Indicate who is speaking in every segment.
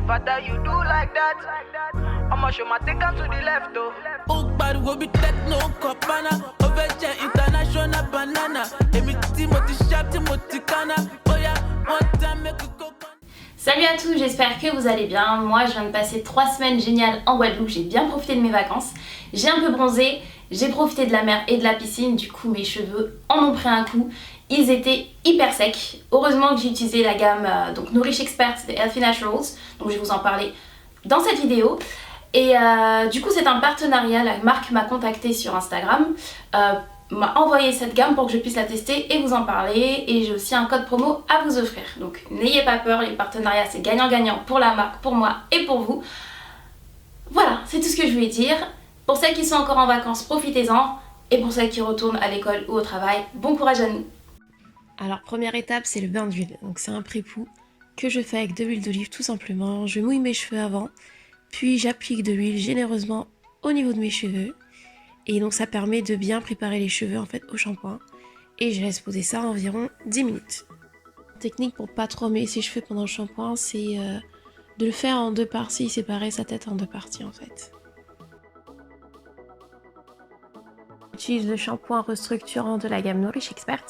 Speaker 1: If I tell you do like that, I'ma show my take to the left though.
Speaker 2: Oh, bad will be techno copana, overture international banana. Timothy Sharp, Timothy Kana. Oh yeah, one time make a go.
Speaker 3: Salut à tous, j'espère que vous allez bien. Moi, je viens de passer 3 semaines géniales en Guadeloupe. J'ai bien profité de mes vacances. J'ai un peu bronzé, j'ai profité de la mer et de la piscine. Du coup, mes cheveux en ont pris un coup. Ils étaient hyper secs. Heureusement que j'ai utilisé la gamme donc Nourish Expert de Healthy Naturals. Donc, je vais vous en parler dans cette vidéo. Et du coup, c'est un partenariat. La marque m'a contacté sur Instagram. M'a envoyé cette gamme pour que je puisse la tester et vous en parler, et j'ai aussi un code promo à vous offrir, donc n'ayez pas peur, les partenariats c'est gagnant-gagnant pour la marque, pour moi et pour vous. Voilà, c'est tout ce que je voulais dire. Pour celles qui sont encore en vacances, profitez-en, et pour celles qui retournent à l'école ou au travail, bon courage à nous.
Speaker 4: Alors première étape, c'est le bain d'huile, donc c'est un pré-pou que je fais avec de l'huile d'olive tout simplement. Je mouille mes cheveux avant, puis j'applique de l'huile généreusement au niveau de mes cheveux. Et donc ça permet de bien préparer les cheveux en fait au shampoing. Et je laisse poser ça environ 10 minutes. Technique pour pas trop mêler ses cheveux pendant le shampoing, c'est de le faire en 2 parties, séparer sa tête en 2 parties en fait. J'utilise le shampoing restructurant de la gamme Nourish Expert.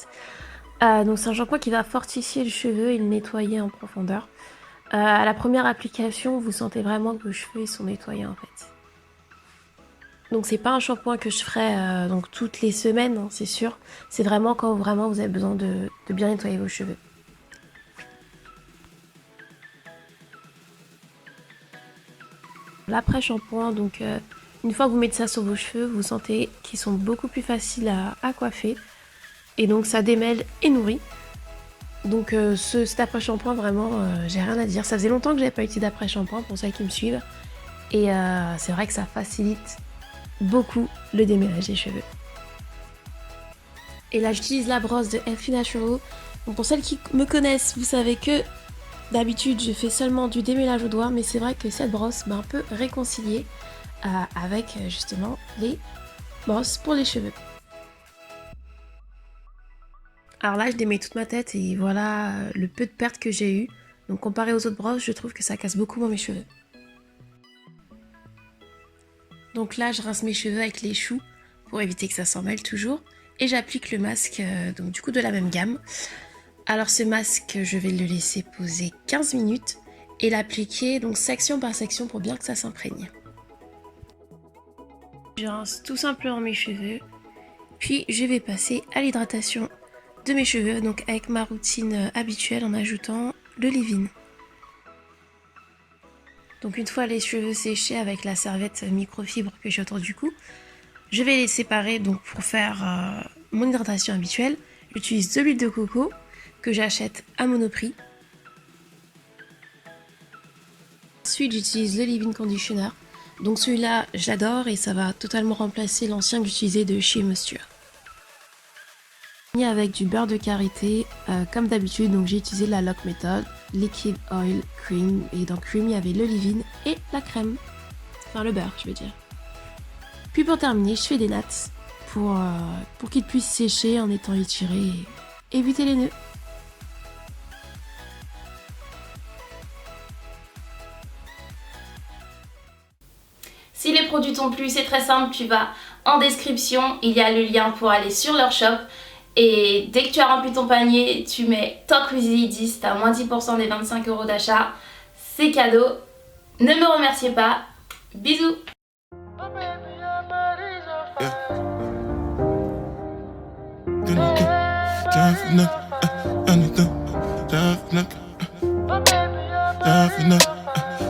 Speaker 4: Donc c'est un shampoing qui va fortifier le cheveu et le nettoyer en profondeur. À la première application, vous sentez vraiment que vos cheveux ils sont nettoyés en fait. Donc c'est pas un shampoing que je ferai donc toutes les semaines, hein, c'est sûr. C'est vraiment quand vraiment vous avez besoin de bien nettoyer vos cheveux. L'après-shampoing, donc une fois que vous mettez ça sur vos cheveux, vous sentez qu'ils sont beaucoup plus faciles à coiffer. Et donc ça démêle et nourrit. Donc cet après-shampoing, vraiment, j'ai rien à dire. Ça faisait longtemps que j'avais pas utilisé d'après-shampoing pour ceux qui me suivent. Et c'est vrai que ça facilite beaucoup le démêlage des cheveux. Et là j'utilise la brosse de Healthy Naturals. Donc pour celles qui me connaissent, vous savez que d'habitude je fais seulement du démêlage au doigt, mais c'est vrai que cette brosse m'a un peu réconciliée avec justement les brosses pour les cheveux. Alors là je démêle toute ma tête et voilà le peu de pertes que j'ai eu. Donc comparé aux autres brosses, je trouve que ça casse beaucoup moins mes cheveux. Donc là, je rince mes cheveux avec les choux pour éviter que ça s'en mêle toujours. Et j'applique le masque donc du coup de la même gamme. Alors ce masque, je vais le laisser poser 15 minutes et l'appliquer donc section par section pour bien que ça s'imprègne. Je rince tout simplement mes cheveux. Puis je vais passer à l'hydratation de mes cheveux, donc avec ma routine habituelle en ajoutant le leave-in. Donc une fois les cheveux séchés avec la serviette microfibre que j'ai autour du cou, je vais les séparer donc pour faire mon hydratation habituelle. J'utilise de l'huile de coco que j'achète à Monoprix. Ensuite j'utilise le leave-in conditioner. Donc celui-là j'adore et ça va totalement remplacer l'ancien que j'utilisais de chez Moisture. Avec du beurre de karité comme d'habitude, donc j'ai utilisé la Lock Method, Liquid Oil Cream, et dans Cream il y avait le leave-in et la crème, enfin le beurre je veux dire. Puis pour terminer je fais des nattes pour qu'ils puissent sécher en étant étirés et éviter les nœuds.
Speaker 3: Si les produits t'ont plu, c'est très simple, tu vas en description, il y a le lien pour aller sur leur shop. Et dès que tu as rempli ton panier, tu mets Talk with Lily 10, tu as moins 10% des 25 € d'achat. C'est cadeau. Ne me remerciez pas. Bisous.
Speaker 5: Yeah.